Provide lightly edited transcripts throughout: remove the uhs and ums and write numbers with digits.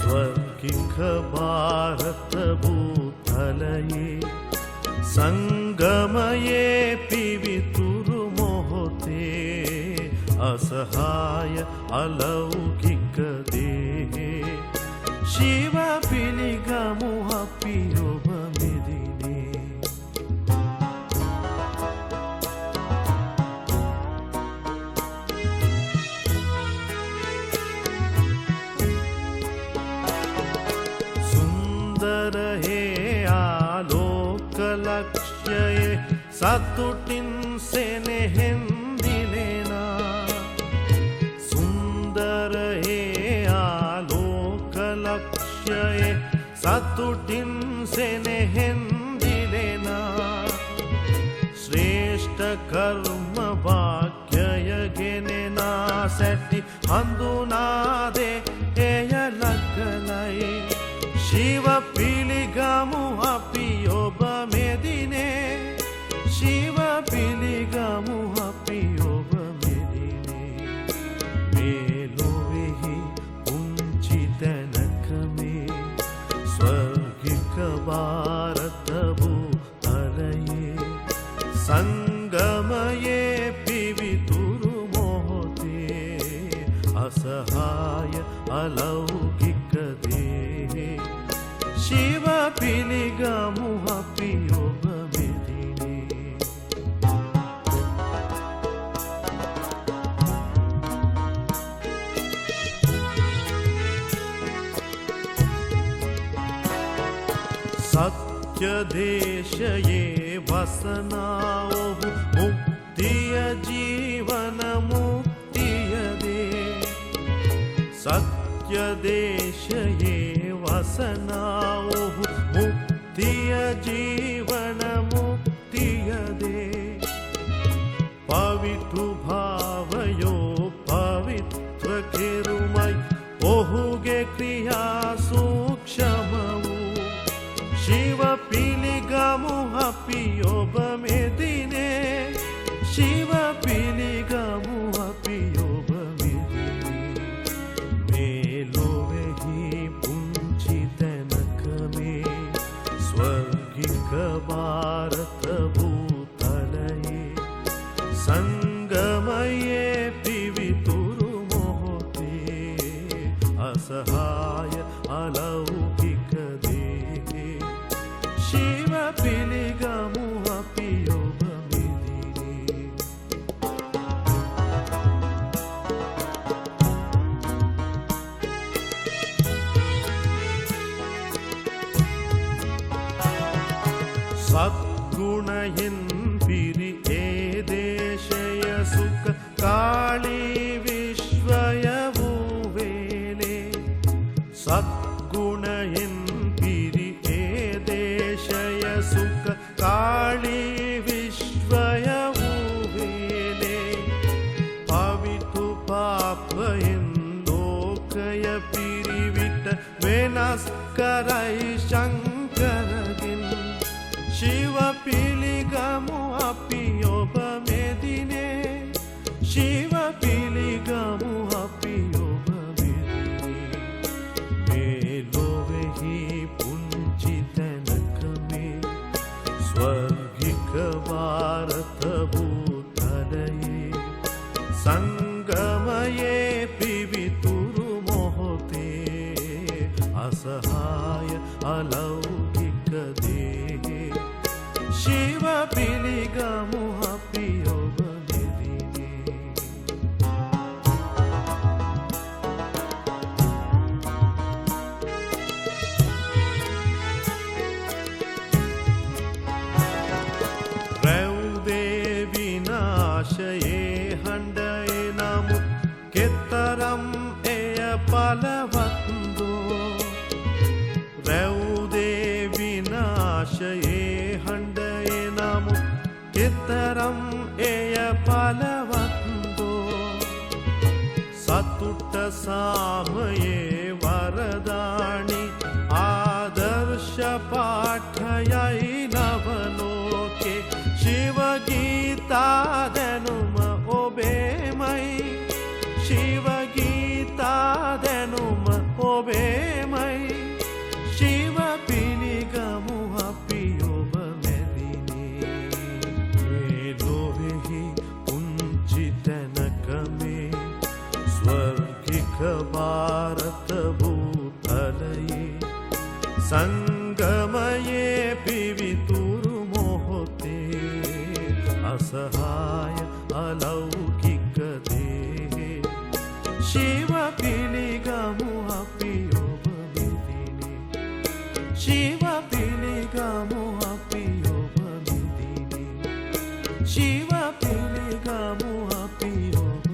स्वर्गिक भारत भूतलये संगमये पिवितुरु मोहते असहाय अलौकिक देहे शिव पिलिगमु हपियोब मेदिने सुंदर हे आलोक लक्ष्ये सतुटिन सेनेहें दिलेना सुंदर हे आलोक लक्ष्ये सतुटिन सेनेहें दिलेना श्रेष्ठ कर्म भाग्ययගෙනෙනා සැටි හඳුනාදේ එය ලක්කලයි शिव पिलिगमु अपि ඔබ මෙදිනේ शिव पिलिगमु अपि ඔබ මෙදිනේ මේ ලොවෙහි පුංචි තැනක මේ ස්වර්ගික भारत भूतलये संगमये पिवितुरु मोहते असहाय अलौकिक देहे शिव पिलिगमु अपि ඔබ මෙදිනේ सत्य देशये वसना ओहु मुक्तिय जीवन मुक्तिय दे सत्य देशये वसना ओहु मुक्तिय जीवन मुक्तिय दे पवित्रु भावयो पवित्र किरुमय ओहुगे क्रिया सूक्ष्मवु शिव पिलिगमु अपि ඔබ මෙදිනේ शिव पिलिगमु अपि ඔබ මෙදිනේ මේ ලොවෙහි පුංචි තැනක මේ ස්වර්ගික भारत भूतलये संगमये पिवितुरु मोहते असहाय अलौकिक देहे शिव पिलिगमु अपि ඔබ මෙදිනේ सद्गुणयिन् पिरि ए देशय सुख काली विश्वय वूवेले सद्गुणयिन् पिरि ए देशय सुख काली विश्वय वूवेले पवित्रु पापयिन् लोकय पिरिविट वेनस् करයි शंकरगिन् शिव पिलिगमु अपि ඔබ මෙදිනේ शिव पिलिगमु अपि ඔබ මෙදිනේ මේ ලොවෙහි පුංචි තැනක මේ स्वर्गिक भारत भूतलये संगमये पिवितुरु मोहते असहाय अलौकिक देहे शिव पिलिगमु अपि ඔබ මෙදිනේ රැව්දේ විනාශයේ හඬේ නමු කෙතරම් එය පලවත්දෝ රැව්දේ විනාශයේ හඬේ නමු කෙතරම් එය පලවත්දෝ සතුට සාමයේ වරදානි ආදර්ශ පාඨයයි නවලෝකේ शिव गीता දැනුම ඔබේමයි शिव गीता දැනුම ඔබේමයි संगमये पिवितुरु मोहते असहाय अलौकिक देहे शिव पिलिगमु अपि ओब मिदिने शिव पिलिगमु अपि ओब मिदिने शिव पिलिगमु अपि ओब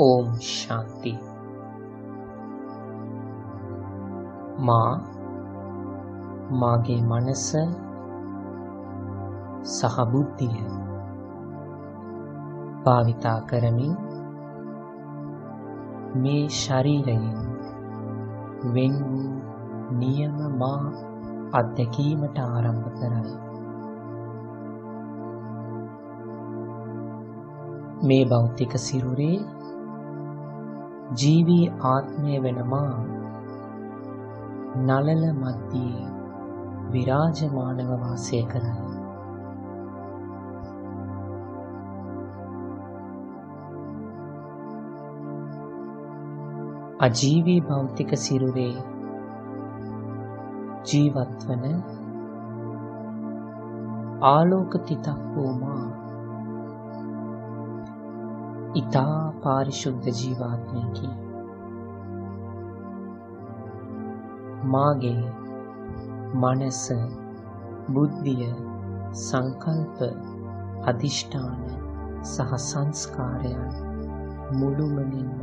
ओम शांति। මාගේ මනස සහ බුද්ධිය භාවිතා කරමින් මේ ශරීරයෙන් වෙන් වූ නියම මා අත්දැකීමට ආරම්භ කරයි. මේ භෞතික සිරුරේ ජීවී ආත්මය වෙන මා නලල මැද්දේ විරාජමානව වාසය කරයි. අජීවී භෞතික සිරුරේ ජීවත් වන ආලෝක තිතක් වූ මා ඉතා පාරිශුද්ධ ජීවාත්මයකි. මාගේ මනස, බුද්ධිය, සංකල්ප, අධිෂ්ඨාන සහ සංස්කාරයන් මුළුමනින්ම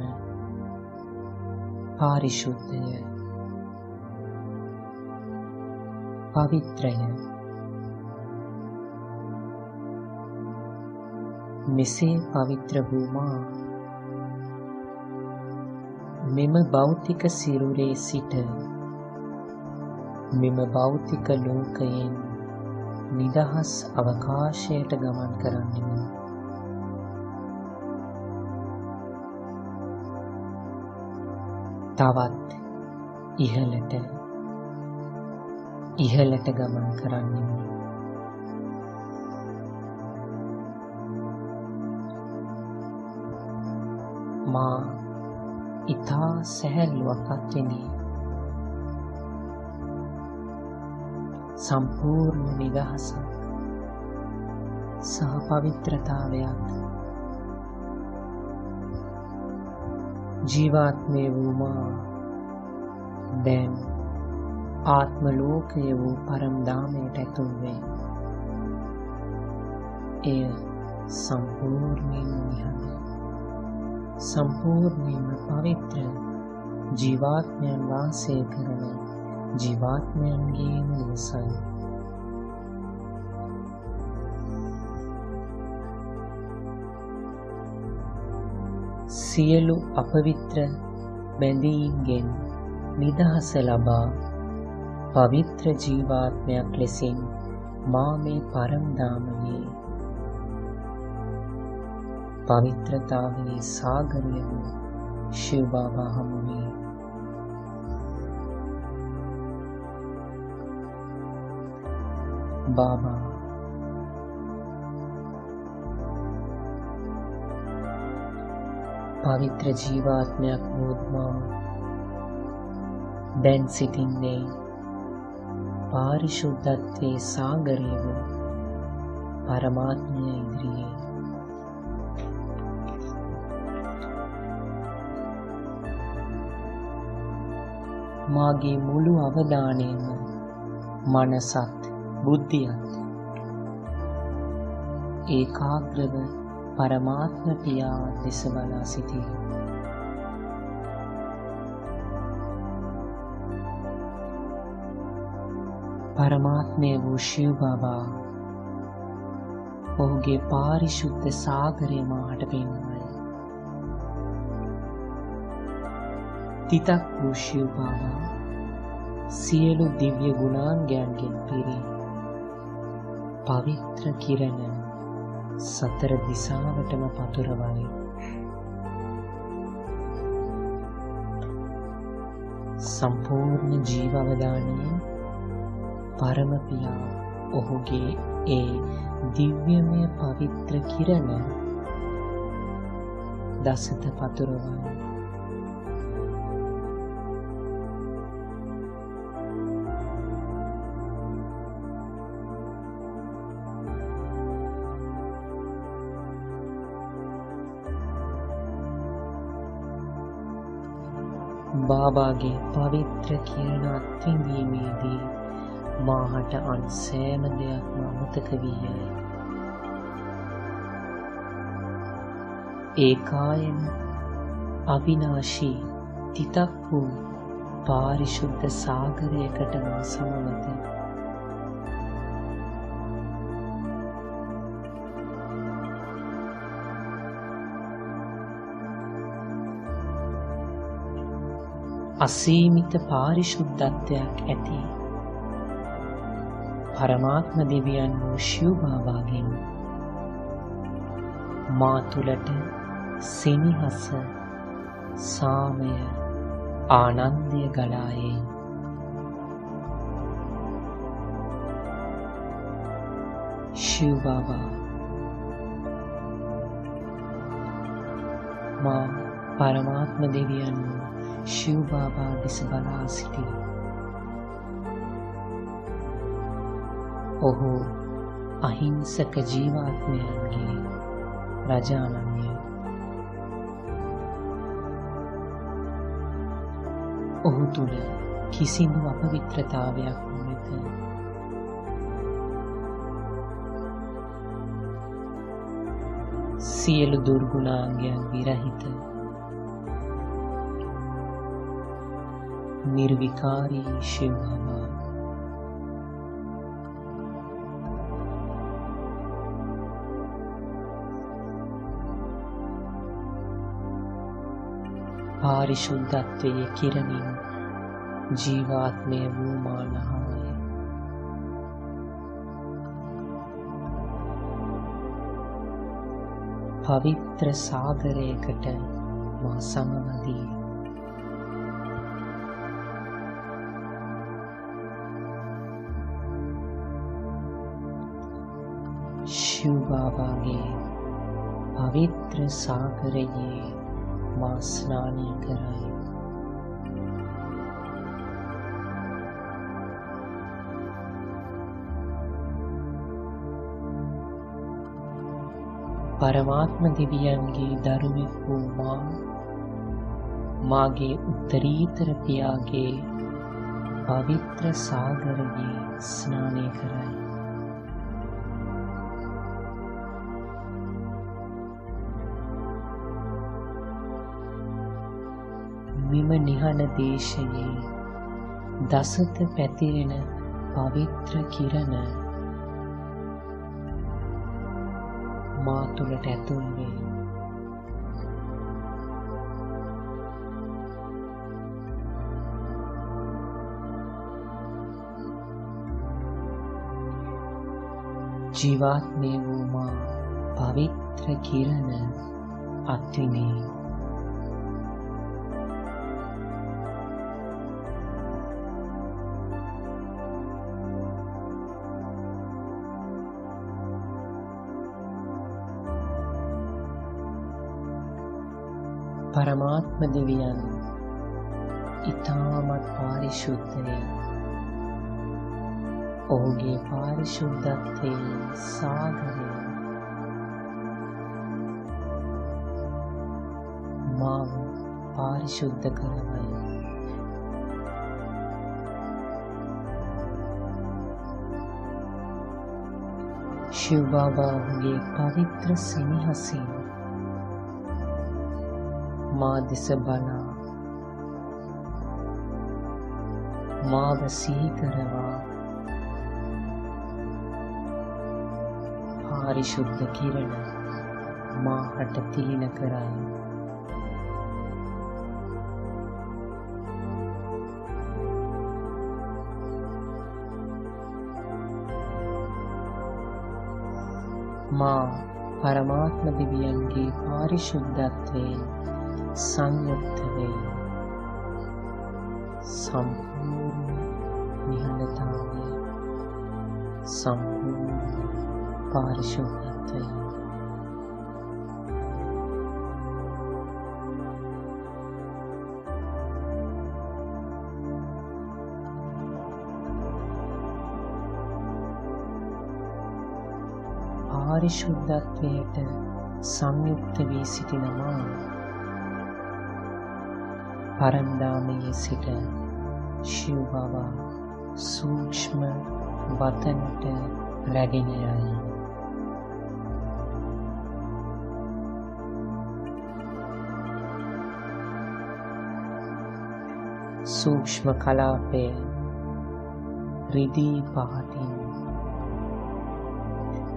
පාරිශුද්ධය, පවිත්‍රය. මෙසේ පවිත්‍ර වූ මා මෙම භෞතික සිරුරේ සිට මෙම භෞතික ලෝකයෙන් නිදහස් අවකාශයට ගමන් කරන්නෙමි. තවත් ඉහළට ගමන් කරන්නෙමි. මා ඉතා සැහැල්ලුවක් අත්විඳි සම්පූර්ණ නිදහසක් සහ පවිත්‍රතාවයක් ජීවාත්මය වූ මා දැන් ආත්ම ලෝකය වූ පරම ධාමයට ඇතුල් වේ. එය සම්පූර්ණයෙන්ම නිහඬ, සම්පූර්ණයෙන්ම පවිත්‍ර ජීවාත්මයන් වාසය කරන ජීවාත්මයන්ගේ නිවසයි. සියලු අපවිත්‍ර බැඳීම්ගෙන් නිදහස ලබා පවිත්‍ර ජීවාත්මයක් ලෙසින් මා මේ පරම ධාමයේ පවිත්‍රතාවයේ සාගරය වූ ශිව බාබා හමුවේ බාබා පවිත්‍ර ජීවාත්මයක් වූ මා දැන් සිටින්නේ පාරිශුද්ධත්වයේ සාගරය වූ පරමාත්මය ඉදිරියේ. මාගේ මුළු අවධානයම මනසත් බුද්ධියත් ඒකාග්‍රව පරමාත්ම පියාවත් දෙස බලා සිටී. පරමාත්මය වූ ශිව බාබා ඔහුගේ පාරිශුද්ධ සාගරය මාහට පෙන්වයි. තිතක් වූ ශිව බාබා සියලු දිව්‍ය ගුණාංගයන්ගෙන් පිරි පවිත්‍ර කිරණ සතර දිසාවටම පතුරවයි. සම්පූර්ණ ජීව අවධානයෙන් පරම පියා ඔහුගේ ඒ දිව්‍යමය පවිත්‍ර කිරණ දසත පතුරවයි. බාබාගේ පවිත්‍ර කිරණ අත්විඳීමේදී මාහට අන් සෑම දෙයක්ම අමතක වී යයි. ඒකායන අවිනාශී තිතක් වූ පාරිශුද්ධ සාගරයකට මා සමවත. අසීමිත පාරිශුද්ධත්වයක් ඇති පරමාත්ම දෙවියන් වූ ශිව බාබාගෙන් මා තුළට සෙනෙහස, සාමය, ආනන්දය ගලා එයි. ශිව බාබා මා පරමාත්ම දෙවියන් වූ ශිව බාබා දෙස බලා සිටී. ඔහු අහිංසක ජීවාත්මයන්ගේ රජාණන්ය. ඔහු තුළ කිසිදු අපවිත්‍රතාවයක් නැත. සියලු දුර්ගුණාංගයන් විරහිත නිර්විකාරී ශිව බාබා. පාරිශුද්ධත්වයේ කිරණින් ජීවාත්මය වූ මානහාය. පවිත්‍ර සාගරයකට මා සමවදී. ශිව බාබාගේ පවිත්‍ර සාගරයේ මා ස්නානය කරයි. පරමාත්ම දෙවියන්ගේ දරුවෙක් වූ මාගේ උත්තරීතර පියාගේ පවිත්‍ර සාගරයේ ස්නානය කරයි. මෙම නිහඬ දේශයේ දසත පැතිරෙන පවිත්‍ර කිරණ මා තුළට ඇතුල් වේ. ජීවාත්මය වූ මා පවිත්‍ර කිරණ අත්විඳේ. පරමාත්ම දෙවියන් ඉතාමත් පාරිශුද්ධය. ඔහුගේ පාරිශුද්ධත්වයේ සාගරය මාව පාරිශුද්ධ කරවයි. ශිව බාබා ඔහුගේ පවිත්‍ර සෙනෙහසින් මා දෙස බලා මාව සිහි කරවා පාරිශුද්ධ කිරණ මාහට තිලින කරයි. මා පරමාත්ම දෙවියන්ගේ පාරිශුද්ධත්වයෙන් සංයුක්ත වේ. සම්පූර්ණ නිහඬතාවය, සම්පූර්ණ පාරිශුද්ධත්වය. පාරිශුද්ධත්වයට සංයුක්ත වී සිටින මා පරම්දාමයේ සිට ශිව බාබා සූක්ෂ්ම වතනට රැගෙන යයි. සූක්ෂ්ම කලාපය රිදී පහතින්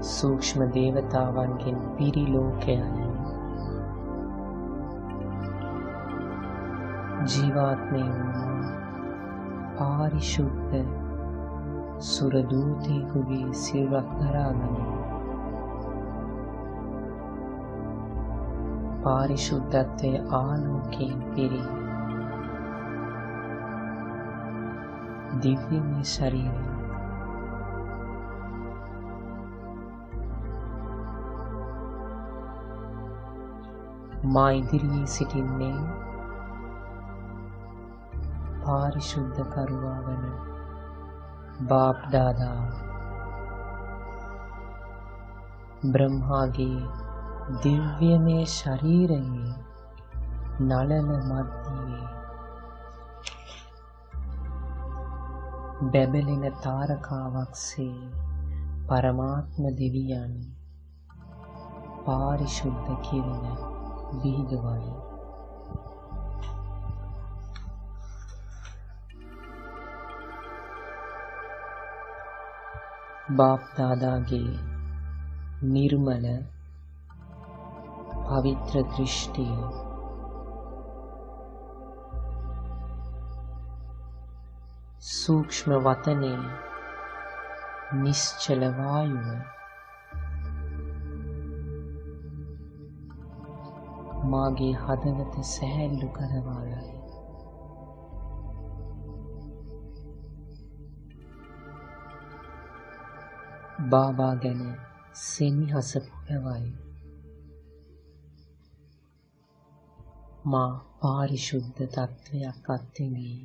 සූක්ෂ්ම දේවතාවන්ගෙන් පිරි ලෝකයයි. ජීවාත්මයෙන් පාරිශුද්ධ සුරදූතයෙකුගේ සිරුරක් දරාගනී. පාරිශුද්ධත්වයේ ආලෝකයෙන් පිරි දිව්‍යමය ශරීරය මා ඉදිරියේ සිටින්නේ පාරිශුද්ධ කරුවා වන बाप दादा ब्रह्माගේ දිව්‍යමය ශරීරයේ නළල මැදියේ බැබලෙන තාරකාවක්සේ පරමාත්ම දෙවියන් පාරිශුද්ධ කිරණ විහිදවයි. बाप दादाගේ निर्मल पवित्र दृष्टिය सूक्ष्म वतने निश्चल वायुව මාගේ හදවත සැහැල්ලු කරවාලයි. බාබා ගැන සෙනෙහස පුරවයි. මා පාරිශුද්ධ තත්වයක් අත්විඳී.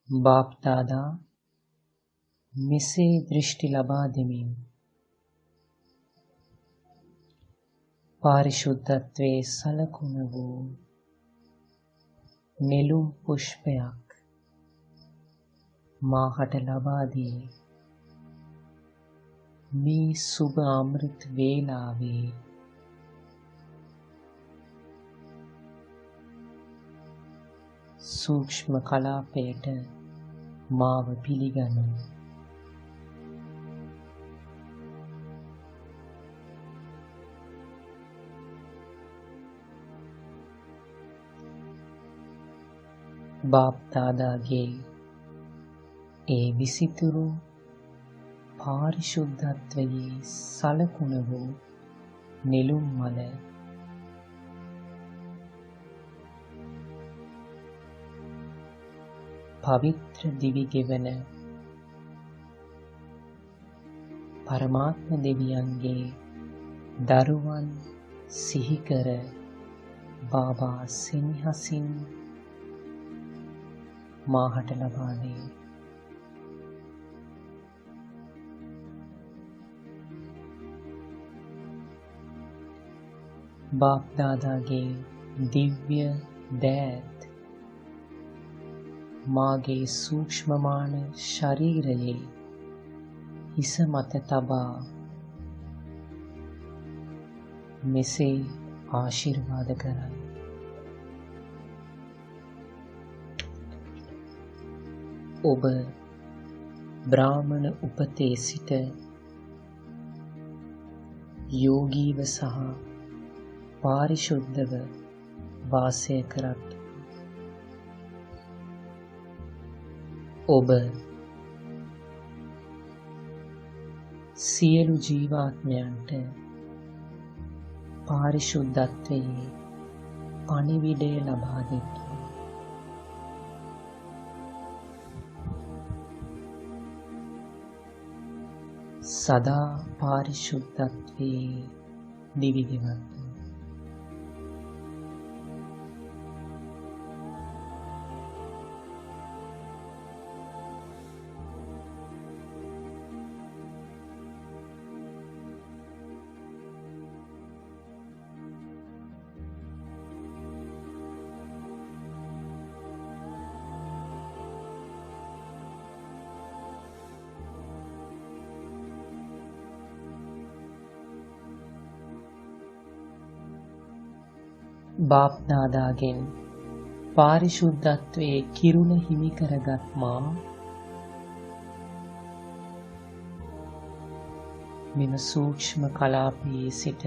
बाप दादा මෙසේ දෘෂ්ටි ලබා දෙමින් පාරිශුද්ධත්වයේ සලකුණ වූ නෙළුම් පුෂ්පයක් මාහට ලබා දී මේ සුබ අමෘත වේලාවේ සූක්ෂ්ම කලාපයට මාව පිළිගනු. बाप दादाගේ ඒ විසිතුරු පාරිශුද්ධත්වයේ සලකුණ වූ නෙළුම් මල පවිත්‍ර දිවි ගෙවන පරමාත්ම දෙවියන්ගේ දරුවන් සිහි කර බාබා සෙනෙහසින් මාහට ලබා දේ. बाप दादाගේ දිව්‍ය දෑත් මාගේ සූක්ෂමමාන ශරීරයේ හිස මත තබා මෙසේ ආශිර්වාද කරයි. ඔබ බ්‍රාහ්මණ උපතේ සිට යෝගීව සහ පාරිශුද්ධව වාසය කරත්. ඔබ සියලු ජීවාත්මයන්ට පාරිශුද්ධත්වයේ පණිවිඩය ලබා දෙති. සදා පාරිශුද්ධත්වයේ දිවිගෙවත්ව. බාප් දාදාගෙන් පාරිශුද්ධත්වයේ කිරුළ හිමි කරගත් මා මෙම සූක්ෂම කලාපයේ සිට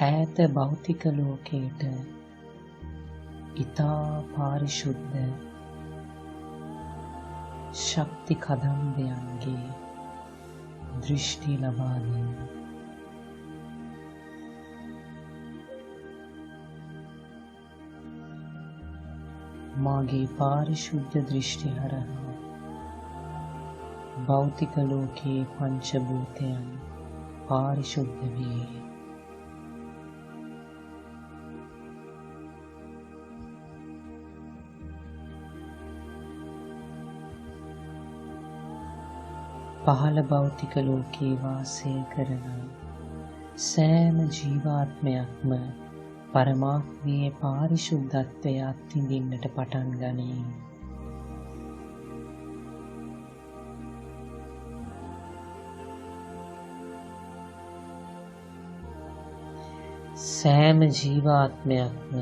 ඈත භෞතික ලෝකයට ඊතා පාරිශුද්ධ ශක්ති කදම්බයන්ගේ දෘෂ්ටි ලබා දෙන්න. මාගේ පාරිශුද්ධ දෘෂ්ටි හරහා භෞතික ලෝකයේ පංචභූතයන් පාරිශුද්ධ වේ. පහළ භෞතික ලෝකයේ වාසය කරන සෑම ජීවාත්මයක්ම පරමාත්මයේ පාරිශුද්ධත්වය අත්විඳින්නට පටන් ගනී. සෑම ජීවාත්මයක්ම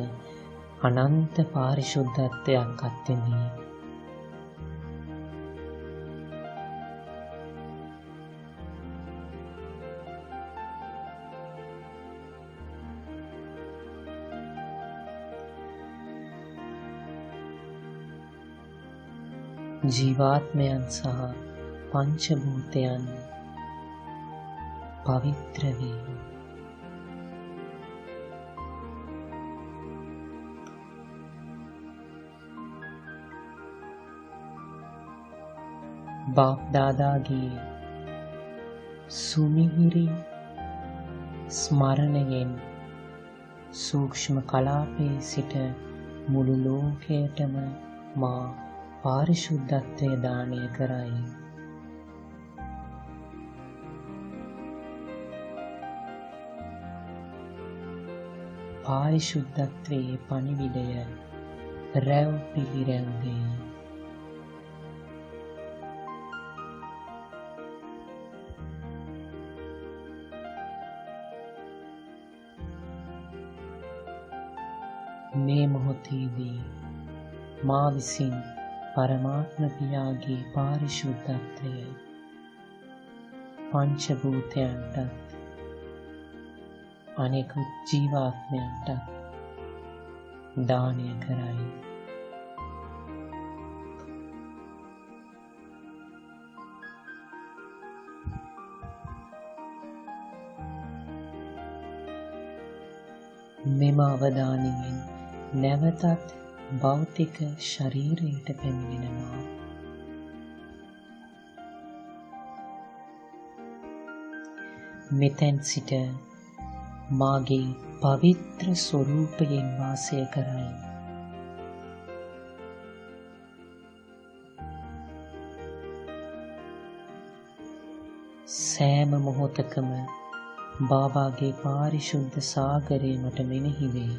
අනන්ත පාරිශුද්ධත්වයක් අත්විඳී. ජීවාත්මයන් සහ පංචභූතයන් පවිත්‍ර වේ. බාප් දාදාගේ සුමිහිරි ස්මරණයෙන් සූක්ෂම කලාපයේ සිට මුළු ලෝකයටම මා පාරිශුද්ධත්වය දානය කරයි. පාරිශුද්ධත්වයේ පණිවිඩය රැව් පිළිරැව් වේ. මේ මොහොතේදී මා විසින් පරමාත්ම පියාගේ පාරිශුද්ධත්වය පංචභූතයන්ටත් අනෙකුත් ජීවාත්මයන්ටත් දානය කරයි. මෙම අවදානයෙන් නැවතත් භෞතික ශරීරයට පැමිණෙනවා. මෙතෙන් සිට මාගේ පවිත්‍ර ස්වරූපයෙන් වාසය කරයි. සෑම මොහොතකම බාබාගේ පාරිශුද්ධ සාගරය මට මෙනෙහි වේ.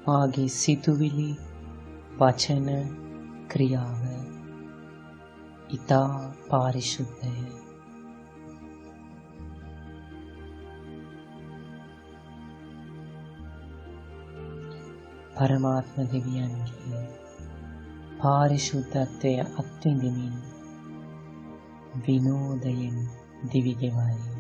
මාගේ සිතුවිලි වචන ක්‍රියාව ඊතා පාරිශුද්ධය. පරමාත්ම දෙවියන්ගේ පාරිශුද්ධත්වය අත්විඳිමින් විනෝදයෙන් දිවි ගෙවයි.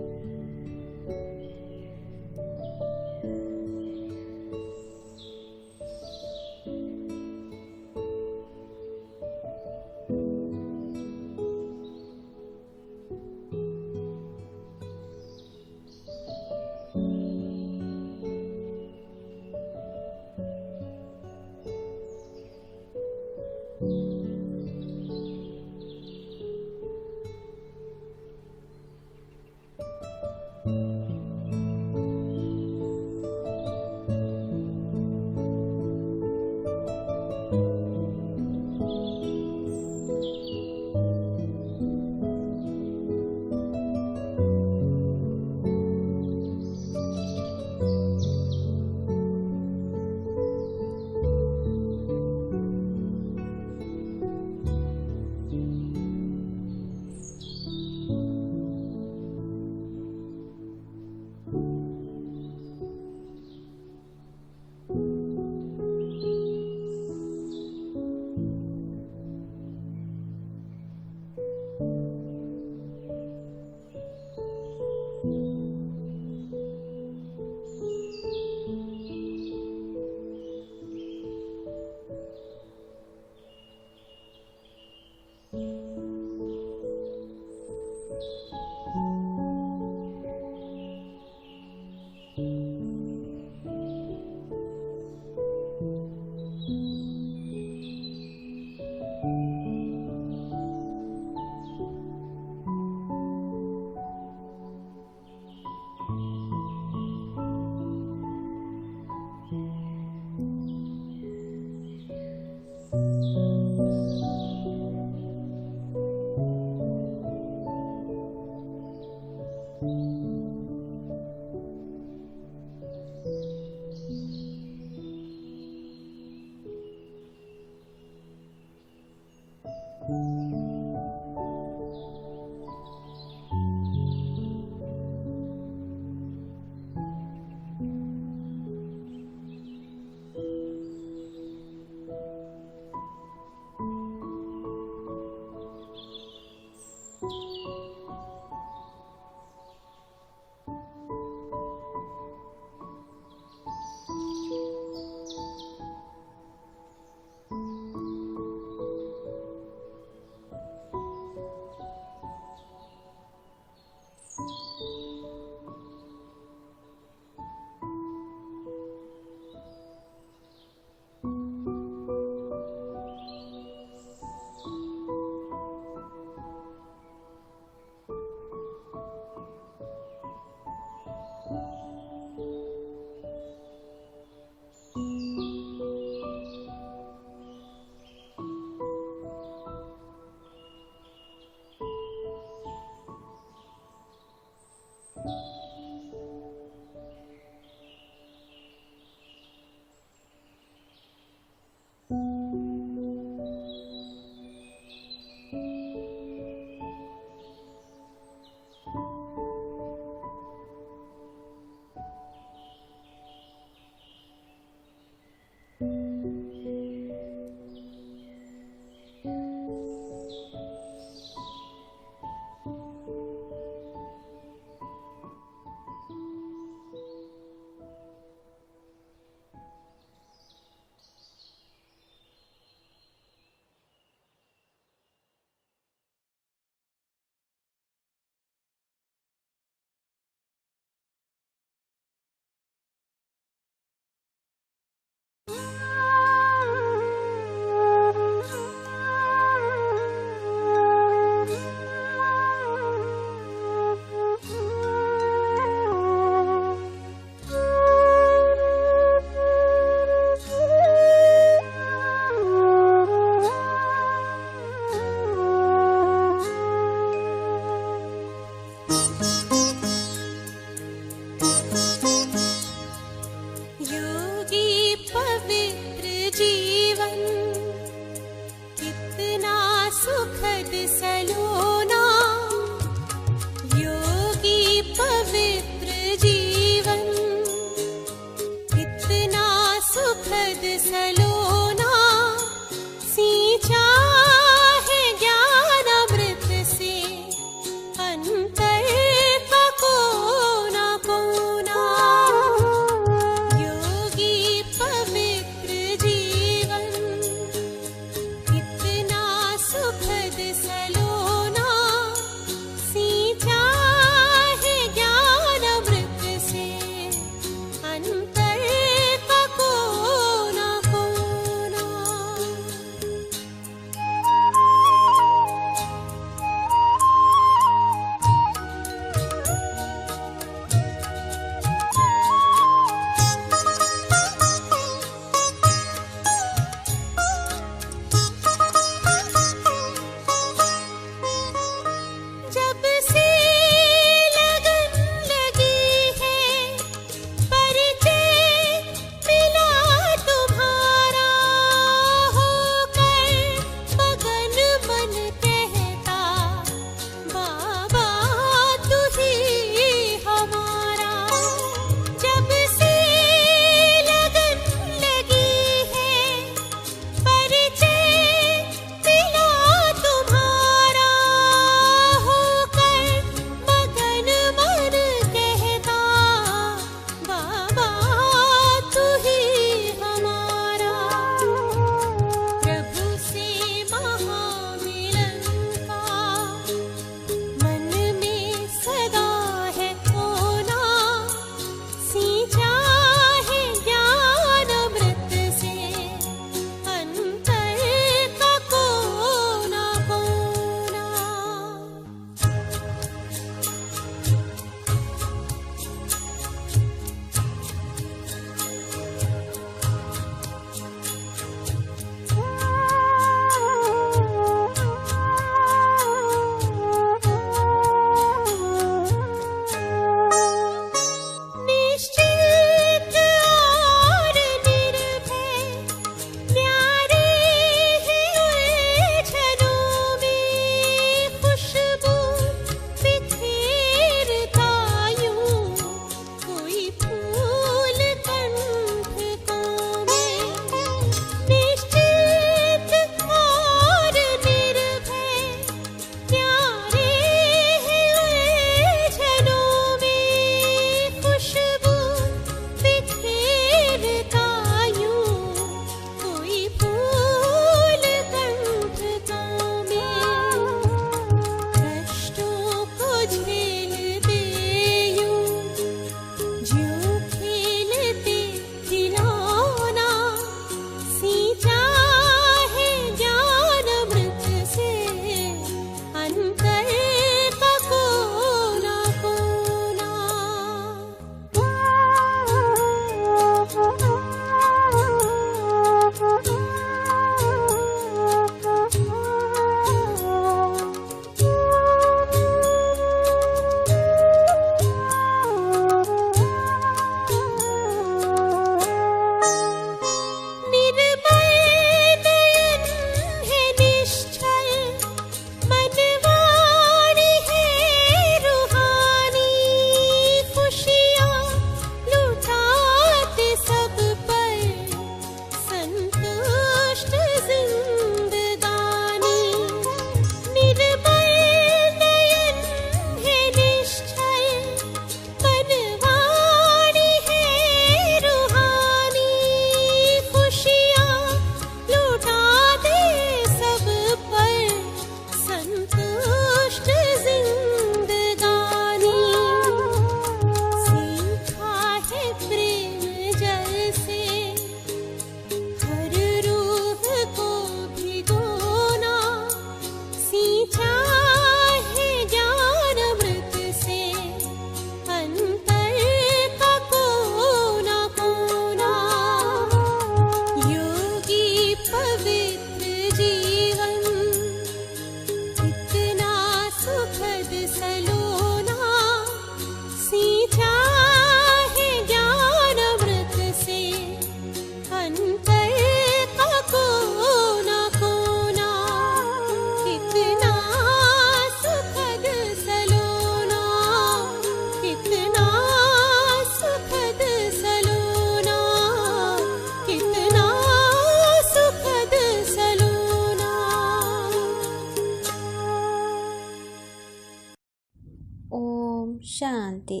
ශාන්ති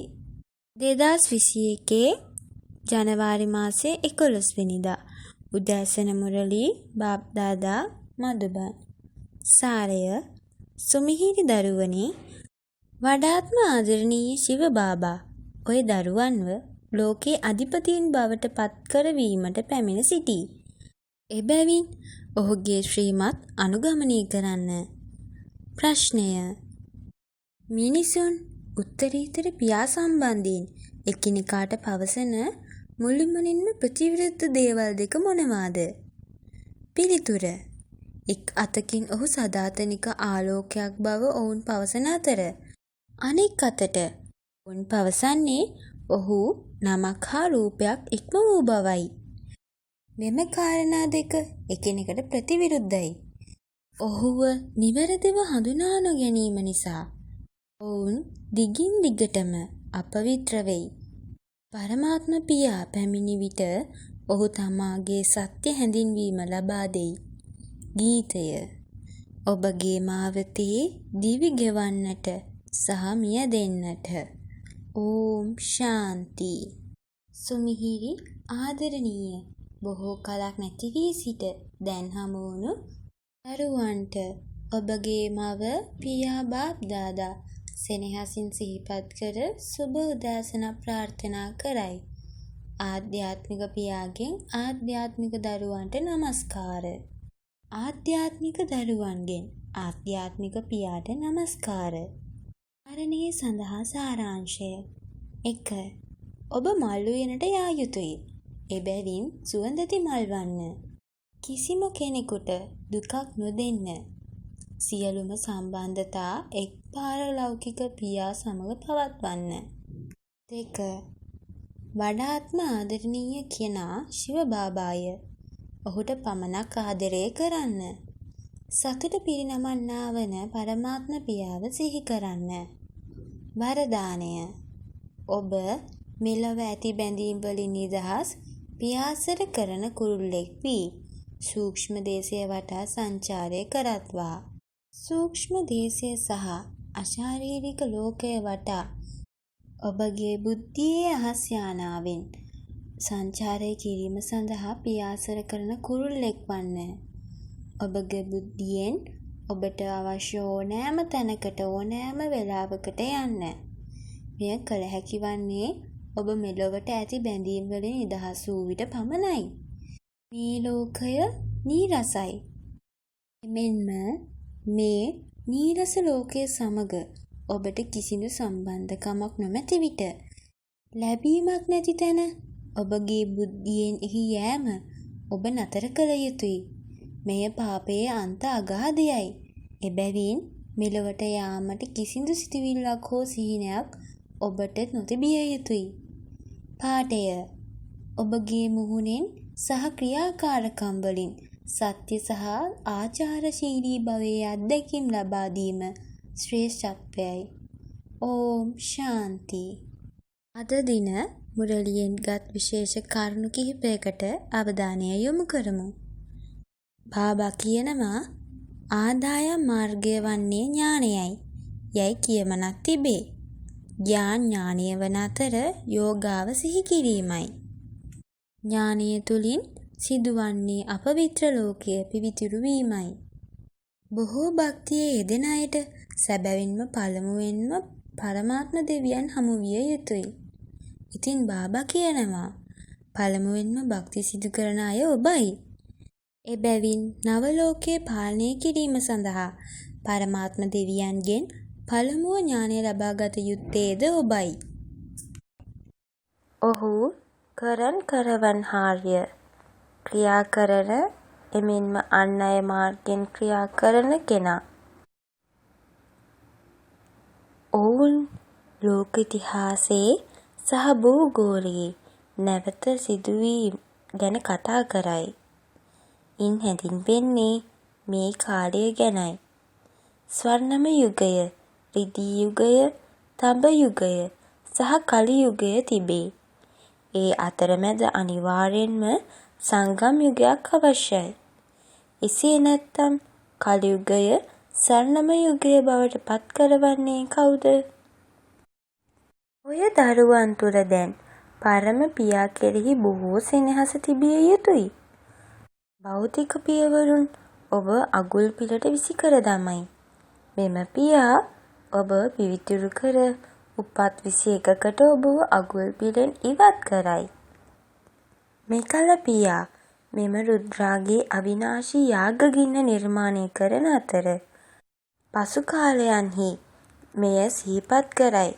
2021 ජනවාරි මාසේ 11 වෙනිදා උදෑසන මුරලී බාප්දාදා මදුබන් සාරය සුමිහිරි දරුවනි වඩාත්ම ආදරණීය ශිව බාබා ඔය දරුවන්ව ලෝකේ අධිපතීන් බවට පත් කරවීමට පැමිණ සිටී. එබැවින් ඔහුගේ ශ්‍රීමත් අනුගමනය කරන්න. ප්‍රශ්නය මිනිසුන් උත්තරීතර පියා සම්බන්ධයෙන් එකිනෙකාට පවසන මුළුමනින්ම ප්‍රතිවිරුද්ධ දේවල් දෙක මොනවාද? පිළිතුර එක් අතකින් ඔහු සදාතනික ආලෝකයක් බව ඔවුන් පවසන අතර අනෙක් අතට ඔවුන් පවසන්නේ ඔහු නමක් හා රූපයක් ඉක්ම වූ බවයි. මෙම කාරණා දෙක එකිනෙකට ප්‍රතිවිරුද්ධයි. ඔහුව නිවැරදිව හඳුනා නොගැනීම නිසා ඔවුන් දිගින් දිගටම අපවිත්‍ර වෙයි. පරමාත්ම පියා පැමිණි විට ඔහු තමාගේ සත්‍ය හැඳින්වීම ලබා දෙයි. ගීතය ඔබගේ මාවතේ දිවි ගෙවන්නට සහ මිය දෙන්නට. ඕම් ශාන්ති. සුමිහිරි ආදරණීය බොහෝ කලක් නැති වී සිට දැන් හමු වුණු දරුවන්ට ඔබගේ මව පියා බාප් දාදා සෙනෙහසින් සිහිපත් කර සුබ උදෑසනක් ප්‍රාර්ථනා කරයි. ආධ්‍යාත්මික පියාගෙන් ආධ්‍යාත්මික දරුවන්ට නමස්කාර. ආධ්‍යාත්මික දරුවන්ගෙන් ආධ්‍යාත්මික පියාට නමස්කාර. කාරණේ සඳහා සාරාංශය 1. ඔබ මල් උයනට යා යුතුය. එබැවින් සුවඳති මල් වන්න. කිසිම කෙනෙකුට දුකක් නොදෙන්න. සියලුම සම්බන්ධතා එක් පාරලෞකික පියා සමග පවත්වන්න. 2. වඩාත්ම ආදරණීය කෙනා ශිව බාබාය. ඔහුට පමණක් ආදරය කරන්න. සතුට පිරිනමන්නා වන පරමාත්ම පියාව සිහි කරන්න. වරදානය ඔබ මෙලොව ඇති බැඳීම් වලින් නිදහස් පියාසර කරන කුරුල්ලෙක් වී සූක්ෂ්ම දේශය වටා සංචාරය කරත්වා. සූක්ෂ්ම දේශය සහ අශාරීරික ලෝකය වටා ඔබගේ බුද්ධියේ අහස් යානාවෙන් සංචාරය කිරීම සඳහා පියාසර කරන කුරුල්ලෙක් වන්න. ඔබගේ බුද්ධියෙන් ඔබට අවශ්‍ය ඕනෑම තැනකට ඕනෑම වෙලාවකට යන්න. මෙය කළ හැකි වන්නේ ඔබ මෙලොවට ඇති බැඳීම් වලින් නිදහස් වූ විට පමණයි. මේ ලෝකය නීරසයි. එමෙන්ම මේ නීරස ලෝකයේ සමග ඔබට කිසිදු සම්බන්ධකමක් නොමැති විට ලැබීමක් නැති තැන ඔබගේ බුද්ධියෙන් එහි යෑම ඔබ නතර කළ යුතුය. මෙය පාපයේ අන්ත අගාධයයි. එබැවින් මෙලොවට යාමට කිසිදු සිතුවිල්ලක් හෝ සිහිනයක් ඔබට නොතිබිය යුතුය. පාඨය ඔබගේ මුහුණෙන් සහ ක්‍රියාකාරකම් වලින් සත්‍ය සහ ආචාරශීලී භවයේ අත්දැකීම් ලබා දීම ශ්‍රේෂ්ඨත්වයයි. ඕම් ශාන්ති. අද දින මුරලියෙන් ගත් විශේෂ කරුණු කිහිපයකට අවධානය යොමු කරමු. බාබා කියනවා ආදායම් මාර්ගය වන්නේ ඥානයයි යයි කියමනක් තිබේ. ඥානය වන අතර යෝගාව සිහි කිරීමයි. ඥානය තුලින් සිදුවන්නේ අපවිත්‍ර ලෝකය පිවිතුරු වීමයි. බොහෝ භක්තියේ යෙදෙන අයට සැබවින්ම පළමුවෙන්ම පරමාත්ම දෙවියන් හමු විය යුතුය. ඉතින් බාබා කියනවා පළමුවෙන්ම භක්ති සිදු කරන අය ඔබයි. එබැවින් නව ලෝකයේ පාලනය කිරීම සඳහා පරමාත්ම දෙවියන්ගෙන් පළමුව ඥානය ලබාගත යුත්තේද ඔබයි. ඔහු කරවන් හාර්ය ක්‍රියා කරන එමෙන්ම අන් අය මාර්ගෙන් ක්‍රියා කරන කෙනා. ඔවුන් ලෝක ඉතිහාසයේ සහ භූගෝලයේ නැවත සිදුවීම් ගැන කතා කරයි. ඉන් හැඳින්වෙන්නේ මේ කාලය ගැනයි. ස්වර්ණම යුගය, රිදී යුගය, තඹ යුගය සහ කලි යුගය තිබේ. ඒ අතරමැද අනිවාර්යෙන්ම සංගම් යුගයක් අවශ්‍යයි. එසේ නැත්නම් කලි යුගය ස්වර්ණම යුගය බවට පත් කරවන්නේ කවුද? ඔය දරුවන් තුර දැන් පරම පියා කෙරෙහි බොහෝ සෙනෙහස තිබිය යුතුයි. භෞතික පියවරුන් ඔබ අගුල් පිලට විසිකර දමයි. මෙම පියා ඔබ පිවිතුරු කර උපත් 21කට ඔබව අගුල් පිලෙන් ඉවත් කරයි. මෙකල පියා මෙම රුද්‍රාගේ අවිනාශී යාගගින්න නිර්මාණය කරන අතර පසු කාලයන්හි මෙය සිහිපත් කරයි.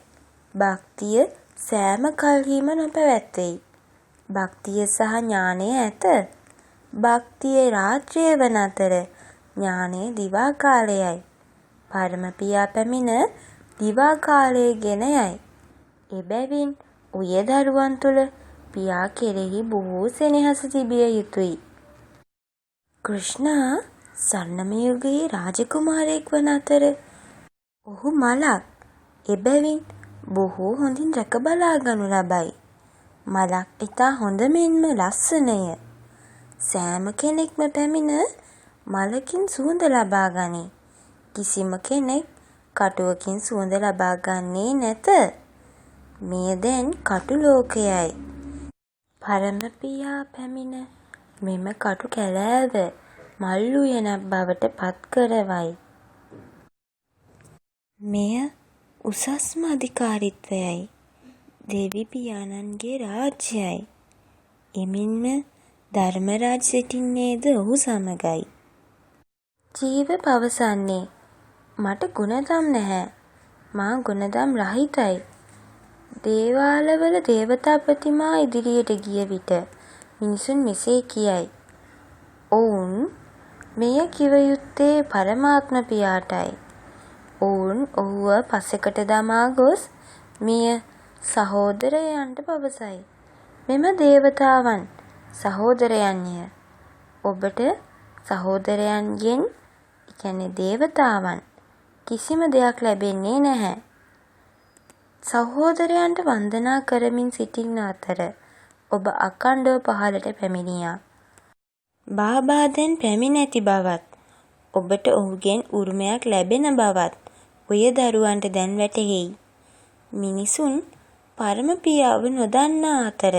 භක්තිය සෑම කල්හිම නොපැවැත්වෙයි. භක්තිය සහ ඥානය ඇත. භක්තිය රාත්‍රිය වන අතර ඥානය දිවා කාලයයි. පරම පියා පැමිණ දිවා කාලය ගෙන යයි. එබැවින් උය දරුවන් තුළ පියා කෙරෙහි බොහෝ සෙනෙහස තිබිය යුතුයි. කෘෂ්ණා ස්වර්ණම යුගයේ රාජකුමාරයෙක් වන අතර ඔහු මලක්. එබැවින් බොහෝ හොඳින් රැක බලා ගනු ලබයි. මලක් ඉතා හොඳ මෙන්ම ලස්සනය. සෑම කෙනෙක්ම පැමිණ මලකින් සුවඳ ලබා ගනී. කිසිම කෙනෙක් කටුවකින් සුවඳ ලබා ගන්නේ නැත. මෙය දැන් කටු ලෝකයයි. පරම පියා පැමිණ මෙම කටු කැලෑව මල් උයනක් බවට පත් කරවයි. මෙය උසස්ම අධිකාරීත්වයයි. දෙවි පියාණන්ගේ රාජ්‍යයයි. එමින්ම ධර්මරාජ සිටින්නේද ඔහු සමගයි. ජීව පවසන්නේ මට ගුණදම් නැහැ. මා ගුණදම් රහිතයි. දේවාලවල දේවතා ප්‍රතිමා ඉදිරියට ගිය විට මිනිසුන් මෙසේ කියයි. ඔවුන් මෙය කිව යුත්තේ පරමාත්ම පියාටයි. ඔවුන් ඔහුව පසෙකට දමා ගොස් මිය සහෝදරයන්ට පවසයි. මෙම දේවතාවන් සහෝදරයන්ය. ඔබට සහෝදරයන්ගෙන් කියන්නේ දේවතාවන් කිසිම දෙයක් ලැබෙන්නේ නැහැ. සහෝදරයන්ට වන්දනා කරමින් සිටින අතර ඔබ අඛණ්ඩව පහළට පැමිණියා. බාබා දැන් පැමිණ ඇති බවත් ඔබට ඔහුගෙන් උරුමයක් ලැබෙන බවත් ඔය දරුවන්ට දැන් වැටහෙයි. මිනිසුන් පරම පියාව නොදන්නා අතර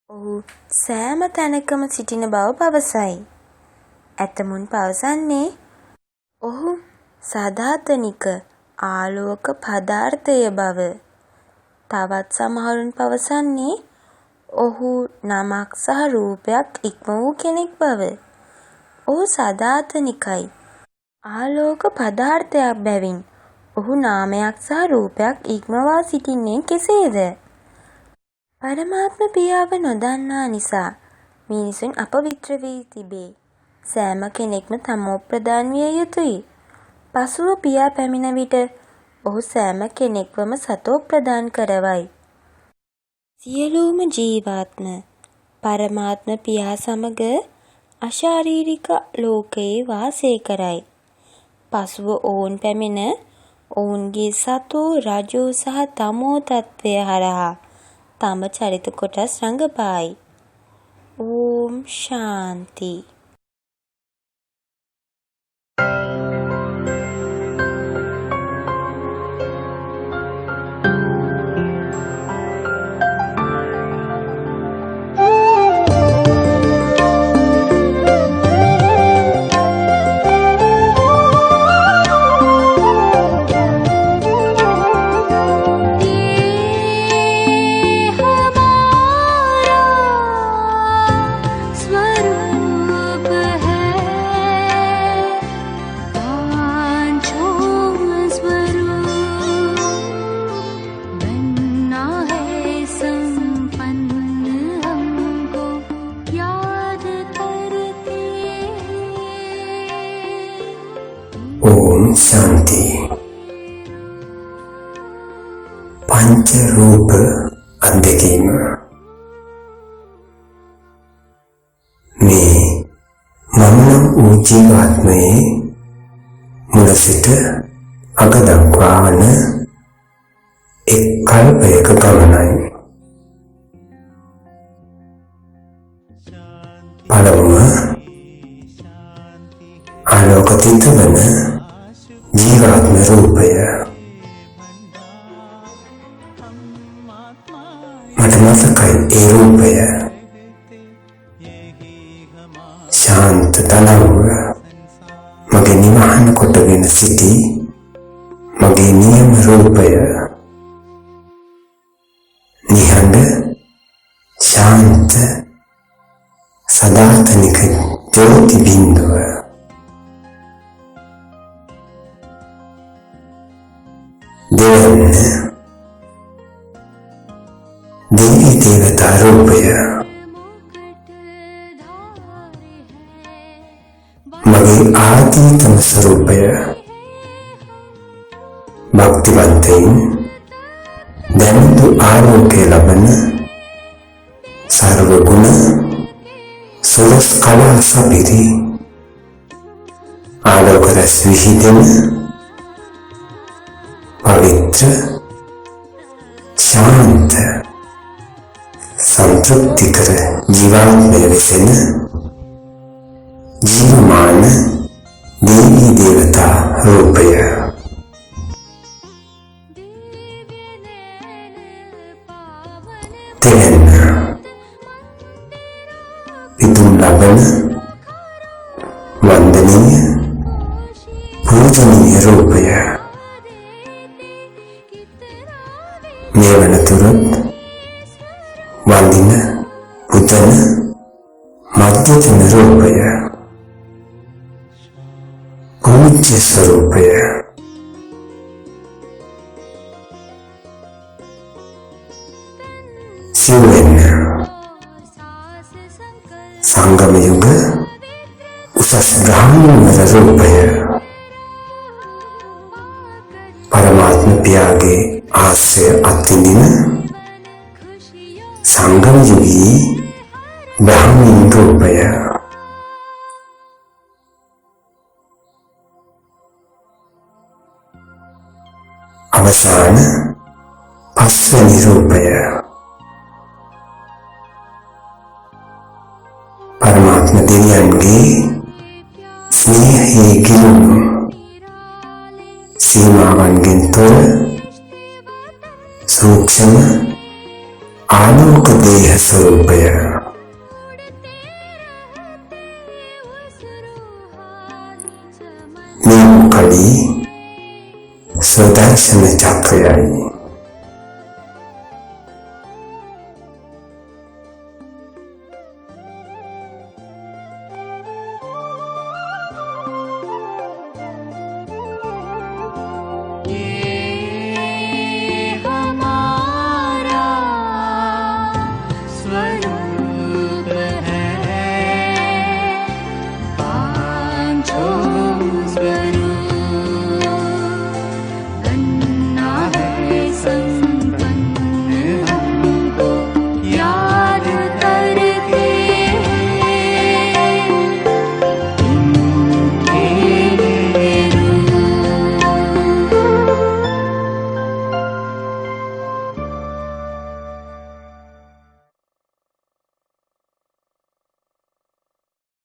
ඔහු සෑම තැනකම සිටින බව පවසයි. ඇතමුන් පවසන්නේ ඔහු සදාතනික ආලෝක පදාර්ථය බව. තවත් සමහරුන් පවසන්නේ ඔහු නමක් සහ රූපයක් ඉක්ම වූ කෙනෙක් බව. ඔහු සදාතනිකයි. ආලෝක පදාර්ථයක් බැවින් ඔහු නාමයක් සහ රූපයක් ඉක්මවා සිටින්නේ කෙසේද? පරමාත්ම පියාව නොදන්නා නිසා මිනිසුන් අපවිත්‍ර වී තිබේ. සෑම කෙනෙක්ම තමෝ ප්‍රදාන් විය යුතුයි. පසුව පියා පැමිණ විට ඔහු සෑම කෙනෙක්වම සතෝ ප්‍රදාන් කරවයි. සියලුම ජීවාත්ම පරමාත්ම පියා සමග අශාරීරික ලෝකයේ වාසය කරයි. පසුව ඔවුන් පැමිණ ඔවුන්ගේ සතෝ රජෝ සහ තමෝ තත්ත්වය හරහා තම චරිත කොටස් රඟපායි. ඕම් ශාන්ති. ओम शांति। पंच रूप अध्ययन में ममनम जीवात्मये मुलसित अगदक्वावन एक कल्पयक गमनයි. පළමුව ආලෝකිත වන ජීවාත්ම රූපය ශාන්ත තනව්ව මගේ නිවහන කොටගෙන සිටි මගේ නියම රූපය නිහඬ ශාන්ත සදාතනික ජෝති බිඳුව දෙවන්න देवी देवता रूपय मगे आदितम स्वरूपय भक्तिवंतेन दंतु आलोके लबन सर्वगुण सुरस कला सबिरी आलोक रस विहिदन पवित्र शांत संतृप्तिकर जीवात्मय विसेन जीवमान देवी देवता रूपय तेन पितुम लबन वंदनीय पूजनीय रूपय मेवन तुरत वंदिन पुतन मध्यतन रूपय पूज्य स्वरूपय शिवेन संगम युग उसस ब्राह्मण रूपय परमात्म प्यागे आश्रय अतिदिन संगम युगी ब्राह्मण रूपय अवसान पस्वनि रूपय परमात्म देवयन्गे स्नेहे गिलुनु सीमावन्ගෙන් තොර सूक्ष्म आलोक देह स्वरूपय नीम कड़ी सुदर्शन चक्रयයි